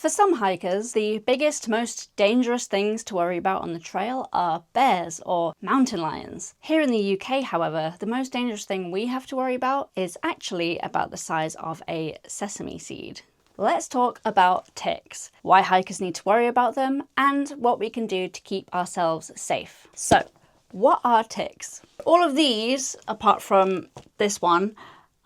For some hikers, the biggest, most dangerous things to worry about on the trail are bears or mountain lions. Here in the UK, however, the most dangerous thing we have to worry about is actually about the size of a sesame seed. Let's talk about ticks, why hikers need to worry about them, and what we can do to keep ourselves safe. So, what are ticks? All of these, apart from this one,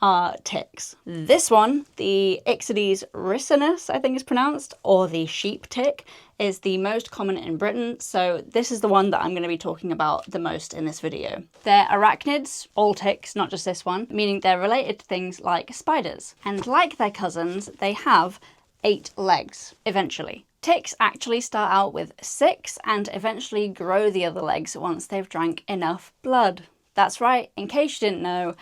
are ticks. This one, the Ixodes ricinus, I think is pronounced, or the sheep tick, is the most common in Britain, so this is the one that I'm going to be talking about the most in this video. They're arachnids, all ticks, not just this one, meaning they're related to things like spiders. And like their cousins, they have 8 legs, eventually. Ticks actually start out with 6 and eventually grow the other legs once they've drank enough blood. That's right, in case you didn't know,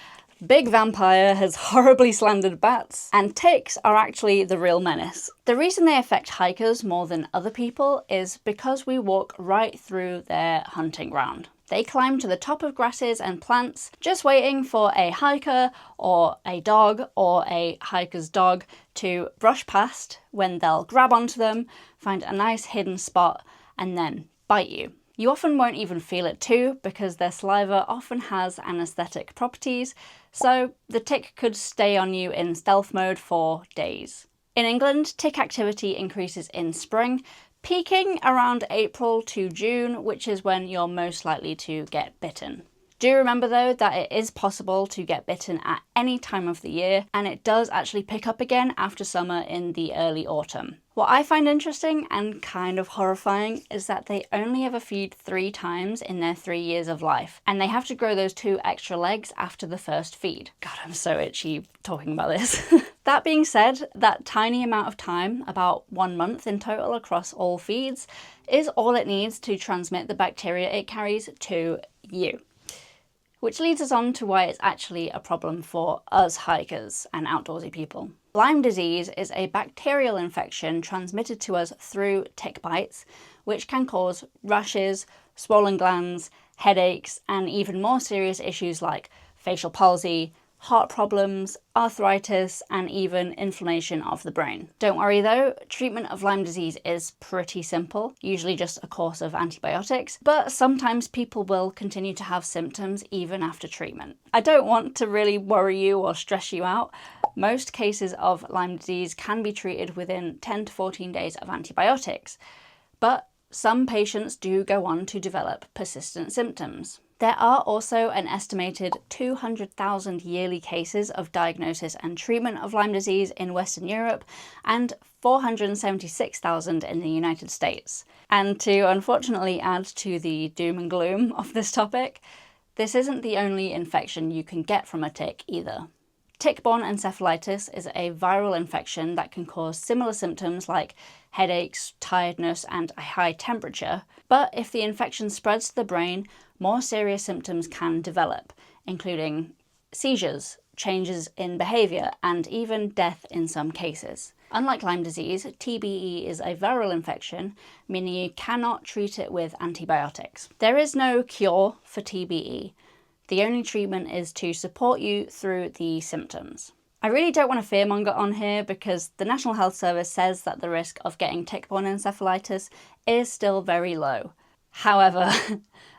Big Vampire has horribly slandered bats, and ticks are actually the real menace. The reason they affect hikers more than other people is because we walk right through their hunting ground. They climb to the top of grasses and plants, just waiting for a hiker or a dog or a hiker's dog to brush past, when they'll grab onto them, find a nice hidden spot, and then bite you. You often won't even feel it too, because their saliva often has anesthetic properties, so the tick could stay on you in stealth mode for days. In England, tick activity increases in spring, peaking around April to June, which is when you're most likely to get bitten. Do remember though that it is possible to get bitten at any time of the year, and it does actually pick up again after summer in the early autumn. What I find interesting and kind of horrifying is that they only ever feed 3 times in their 3 years of life, and they have to grow those 2 extra legs after the first feed. God, I'm so itchy talking about this. That being said, that tiny amount of time, about 1 month in total across all feeds, is all it needs to transmit the bacteria it carries to you. Which leads us on to why it's actually a problem for us hikers and outdoorsy people. Lyme disease is a bacterial infection transmitted to us through tick bites, which can cause rashes, swollen glands, headaches, and even more serious issues like facial palsy, heart problems, arthritis, and even inflammation of the brain. Don't worry though, treatment of Lyme disease is pretty simple, usually just a course of antibiotics, but sometimes people will continue to have symptoms even after treatment. I don't want to really worry you or stress you out. Most cases of Lyme disease can be treated within 10 to 14 days of antibiotics, but some patients do go on to develop persistent symptoms. There are also an estimated 200,000 yearly cases of diagnosis and treatment of Lyme disease in Western Europe and 476,000 in the United States. And to unfortunately add to the doom and gloom of this topic, this isn't the only infection you can get from a tick either. Tick-borne encephalitis is a viral infection that can cause similar symptoms like headaches, tiredness, and a high temperature, but if the infection spreads to the brain, more serious symptoms can develop, including seizures, changes in behaviour, and even death in some cases. Unlike Lyme disease, TBE is a viral infection, meaning you cannot treat it with antibiotics. There is no cure for TBE. The only treatment is to support you through the symptoms. I really don't want to fearmonger on here because the National Health Service says that the risk of getting tick-borne encephalitis is still very low. However,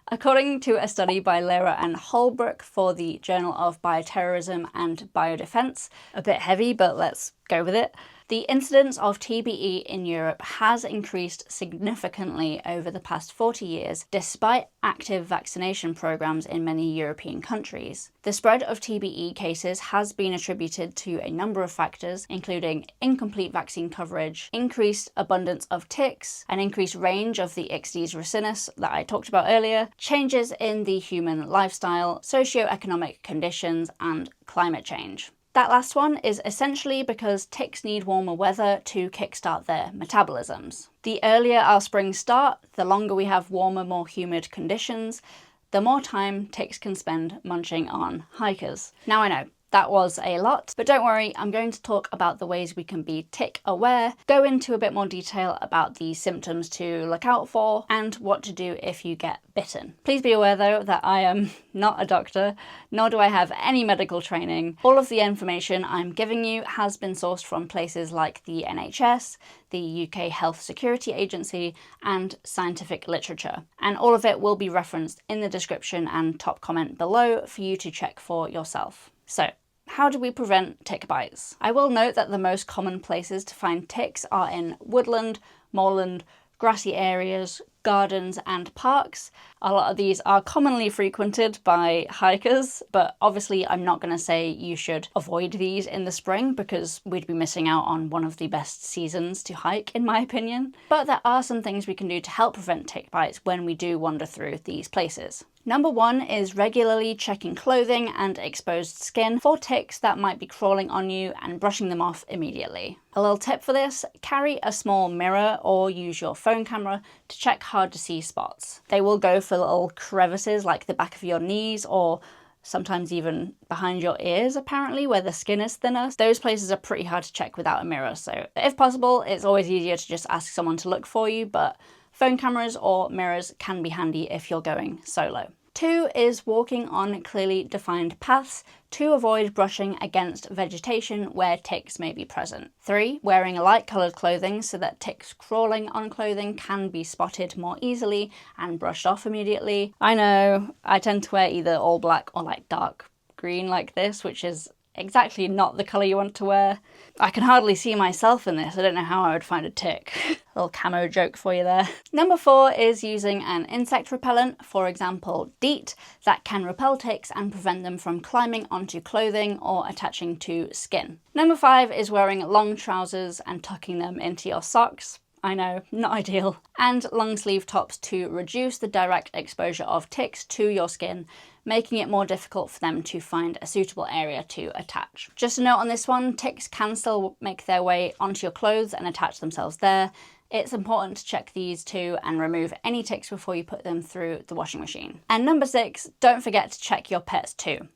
according to a study by Lehrer and Holbrook for the Journal of Bioterrorism and Biodefense, a bit heavy but let's go with it, the incidence of TBE in Europe has increased significantly over the past 40 years, despite active vaccination programs in many European countries. The spread of TBE cases has been attributed to a number of factors, including incomplete vaccine coverage, increased abundance of ticks, an increased range of the Ixodes ricinus that I talked about earlier, changes in the human lifestyle, socioeconomic conditions, and climate change. That last one is essentially because ticks need warmer weather to kickstart their metabolisms. The earlier our springs start, the longer we have warmer, more humid conditions, the more time ticks can spend munching on hikers. Now I know, That was a lot, but don't worry, I'm going to talk about the ways we can be tick aware, go into a bit more detail about the symptoms to look out for, and what to do if you get bitten. Please be aware though that I am not a doctor, nor do I have any medical training. All of the information I'm giving you has been sourced from places like the NHS, the UK Health Security Agency, and scientific literature. And all of it will be referenced in the description and top comment below for you to check for yourself. So, how do we prevent tick bites? I will note that the most common places to find ticks are in woodland, moorland, grassy areas, gardens and parks. A lot of these are commonly frequented by hikers, but obviously I'm not going to say you should avoid these in the spring because we'd be missing out on one of the best seasons to hike, in my opinion. But there are some things we can do to help prevent tick bites when we do wander through these places. Number one is regularly checking clothing and exposed skin for ticks that might be crawling on you and brushing them off immediately. A little tip for this, carry a small mirror or use your phone camera to check hard to see spots. They will go for little crevices like the back of your knees or sometimes even behind your ears apparently where the skin is thinner. Those places are pretty hard to check without a mirror, so if possible it's always easier to just ask someone to look for you, but phone cameras or mirrors can be handy if you're going solo. 2 is walking on clearly defined paths to avoid brushing against vegetation where ticks may be present. 3, wearing light coloured clothing so that ticks crawling on clothing can be spotted more easily and brushed off immediately. I know, I tend to wear either all black or like dark green like this, which is exactly not the colour you want to wear. I can hardly see myself in this. I don't know how I would find a tick. Little camo joke for you there. Number 4 is using an insect repellent, for example DEET, that can repel ticks and prevent them from climbing onto clothing or attaching to skin. Number 5 is wearing long trousers and tucking them into your socks. I know, not ideal. And long sleeve tops to reduce the direct exposure of ticks to your skin, making it more difficult for them to find a suitable area to attach. Just a note on this one, ticks can still make their way onto your clothes and attach themselves there. It's important to check these too and remove any ticks before you put them through the washing machine. And number 6, don't forget to check your pets too.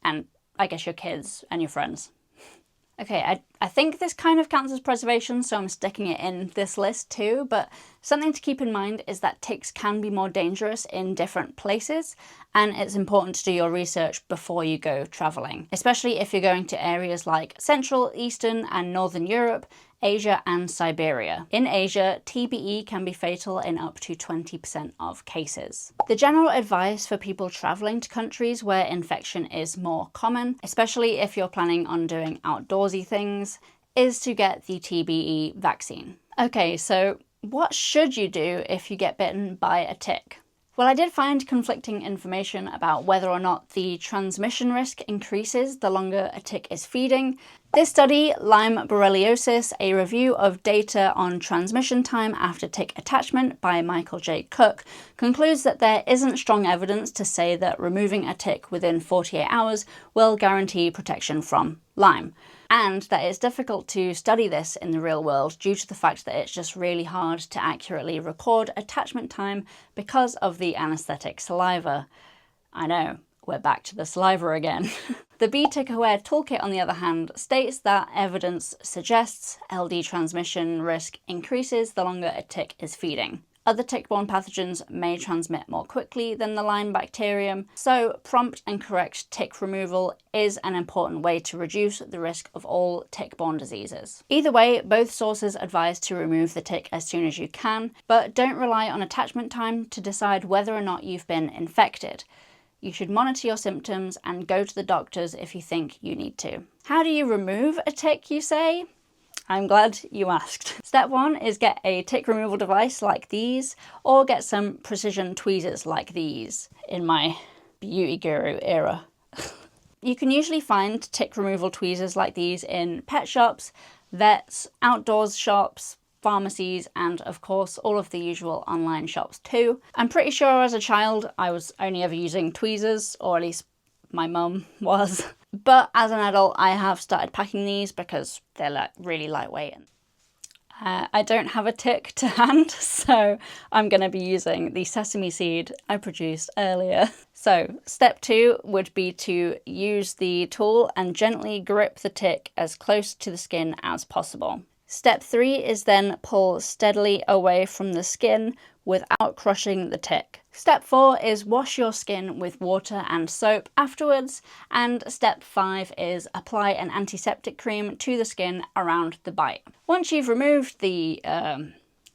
And I guess your kids and your friends. Okay, I think this kind of counts as preservation, so I'm sticking it in this list too, but something to keep in mind is that ticks can be more dangerous in different places, and it's important to do your research before you go travelling, especially if you're going to areas like Central, Eastern and Northern Europe, Asia and Siberia. In Asia, TBE can be fatal in up to 20% of cases. The general advice for people travelling to countries where infection is more common, especially if you're planning on doing outdoorsy things, is to get the TBE vaccine. Okay, so what should you do if you get bitten by a tick? Well, I did find conflicting information about whether or not the transmission risk increases the longer a tick is feeding. This study, Lyme borreliosis, a review of data on transmission time after tick attachment by Michael J. Cook, concludes that there isn't strong evidence to say that removing a tick within 48 hours will guarantee protection from Lyme, and that it's difficult to study this in the real world due to the fact that it's just really hard to accurately record attachment time because of the anaesthetic saliva. I know, we're back to the saliva again. The Be Tick Aware Toolkit, on the other hand, states that evidence suggests LD transmission risk increases the longer a tick is feeding. Other tick-borne pathogens may transmit more quickly than the Lyme bacterium, so prompt and correct tick removal is an important way to reduce the risk of all tick-borne diseases. Either way, both sources advise to remove the tick as soon as you can, but don't rely on attachment time to decide whether or not you've been infected. You should monitor your symptoms and go to the doctors if you think you need to. How do you remove a tick, you say? I'm glad you asked. Step 1 is get a tick removal device like these, or get some precision tweezers like these in my beauty guru era. You can usually find tick removal tweezers like these in pet shops, vets, outdoors shops, pharmacies, and of course all of the usual online shops too. I'm pretty sure as a child I was only ever using tweezers, or at least my mum was. But as an adult I have started packing these because they're like really lightweight. I don't have a tick to hand, so I'm going to be using the sesame seed I produced earlier. So step 2 would be to use the tool and gently grip the tick as close to the skin as possible. Step 3 is then pull steadily away from the skin without crushing the tick. Step 4 is wash your skin with water and soap afterwards, and step 5 is apply an antiseptic cream to the skin around the bite. Once you've removed the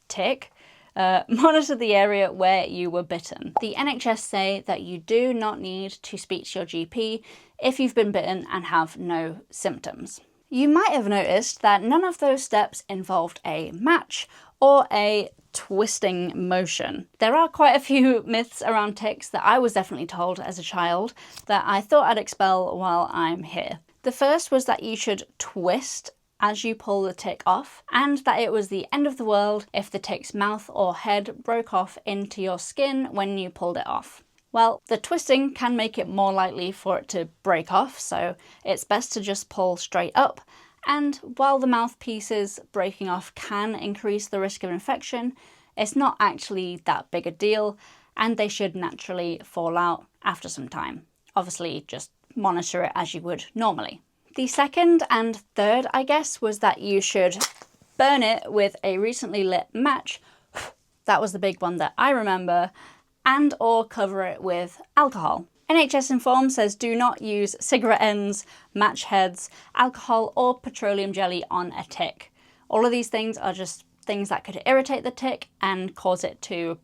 tick, monitor the area where you were bitten. The NHS say that you do not need to speak to your GP if you've been bitten and have no symptoms. You might have noticed that none of those steps involved a match or a twisting motion. There are quite a few myths around ticks that I was definitely told as a child that I thought I'd expel while I'm here. The first was that you should twist as you pull the tick off, and that it was the end of the world if the tick's mouth or head broke off into your skin when you pulled it off. Well, the twisting can make it more likely for it to break off, so it's best to just pull straight up. And while the mouthpieces breaking off can increase the risk of infection, it's not actually that big a deal, and they should naturally fall out after some time. Obviously, just monitor it as you would normally. The second and third, I guess, was that you should burn it with a recently lit match. That was the big one that I remember. And or cover it with alcohol. NHS Inform says do not use cigarette ends, match heads, alcohol or petroleum jelly on a tick. All of these things are just things that could irritate the tick and cause it to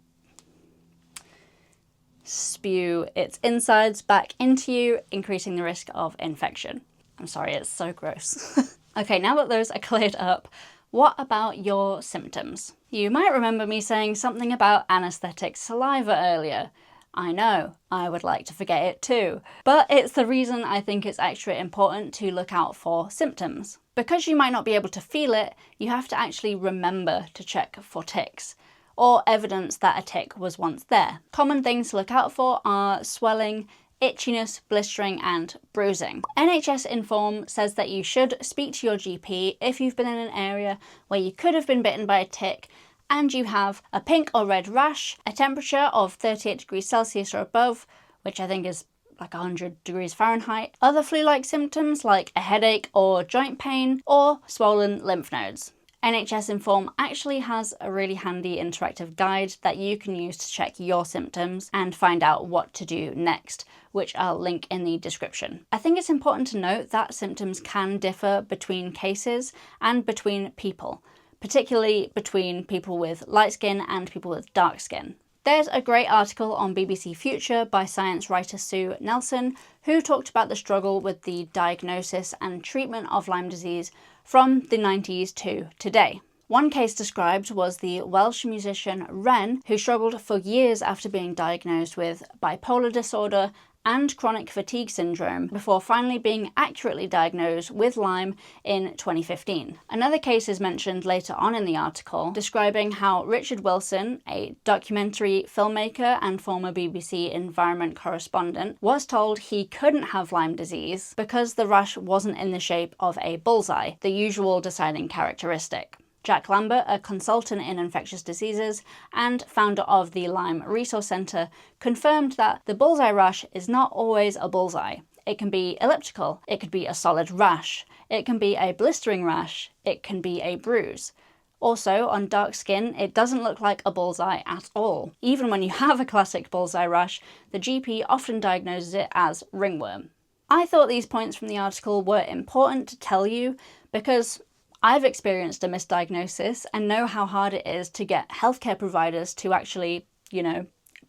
spew its insides back into you, increasing the risk of infection. I'm sorry, it's so gross. Okay, now that those are cleared up, what about your symptoms? You might remember me saying something about anaesthetic saliva earlier. I know, I would like to forget it too. But it's the reason I think it's extra important to look out for symptoms. Because you might not be able to feel it, you have to actually remember to check for ticks, or evidence that a tick was once there. Common things to look out for are swelling, itchiness, blistering and bruising. NHS Inform says that you should speak to your GP if you've been in an area where you could have been bitten by a tick and you have a pink or red rash, a temperature of 38 degrees Celsius or above, which I think is like 100 degrees Fahrenheit, other flu-like symptoms like a headache or joint pain, or swollen lymph nodes. NHS Inform actually has a really handy interactive guide that you can use to check your symptoms and find out what to do next, which I'll link in the description. I think it's important to note that symptoms can differ between cases and between people, particularly between people with light skin and people with dark skin. There's a great article on BBC Future by science writer Sue Nelson, who talked about the struggle with the diagnosis and treatment of Lyme disease from the 90s to today. One case described was the Welsh musician Wren, who struggled for years after being diagnosed with bipolar disorder and chronic fatigue syndrome before finally being accurately diagnosed with Lyme in 2015. Another case is mentioned later on in the article, describing how Richard Wilson, a documentary filmmaker and former BBC environment correspondent, was told he couldn't have Lyme disease because the rash wasn't in the shape of a bullseye, the usual deciding characteristic. Jack Lambert, a consultant in infectious diseases and founder of the Lyme Resource Centre, confirmed that the bullseye rash is not always a bullseye. It can be elliptical, it could be a solid rash, it can be a blistering rash, it can be a bruise. Also, on dark skin, it doesn't look like a bullseye at all. Even when you have a classic bullseye rash, the GP often diagnoses it as ringworm. I thought these points from the article were important to tell you because I've experienced a misdiagnosis and know how hard it is to get healthcare providers to actually,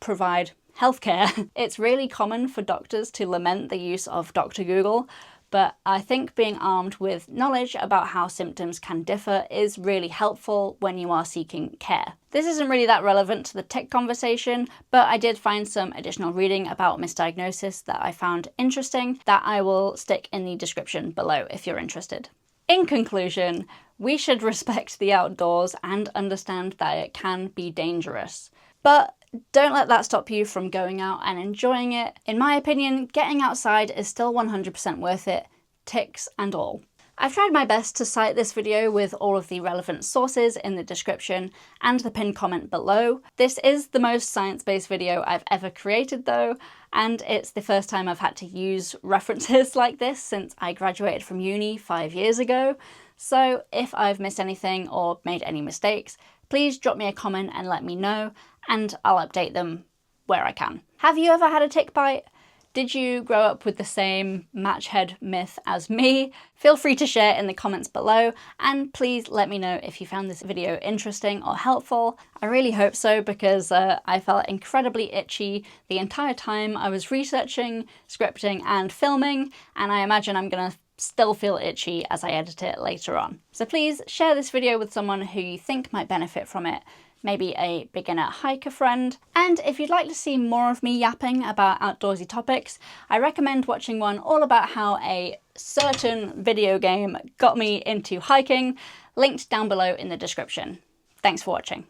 provide healthcare. It's really common for doctors to lament the use of Dr. Google, but I think being armed with knowledge about how symptoms can differ is really helpful when you are seeking care. This isn't really that relevant to the tick conversation, but I did find some additional reading about misdiagnosis that I found interesting that I will stick in the description below if you're interested. In conclusion, we should respect the outdoors and understand that it can be dangerous. But don't let that stop you from going out and enjoying it. In my opinion, getting outside is still 100% worth it, ticks and all. I've tried my best to cite this video with all of the relevant sources in the description and the pinned comment below. This is the most science-based video I've ever created though, and it's the first time I've had to use references like this since I graduated from uni 5 years ago. So if I've missed anything or made any mistakes, please drop me a comment and let me know, and I'll update them where I can. Have you ever had a tick bite? Did you grow up with the same match head myth as me? Feel free to share in the comments below, and please let me know if you found this video interesting or helpful. I really hope so, because I felt incredibly itchy the entire time I was researching, scripting and filming, and I imagine I'm gonna still feel itchy as I edit it later on. So please share this video with someone who you think might benefit from it. Maybe a beginner hiker friend. And if you'd like to see more of me yapping about outdoorsy topics, I recommend watching one all about how a certain video game got me into hiking, linked down below in the description. Thanks for watching.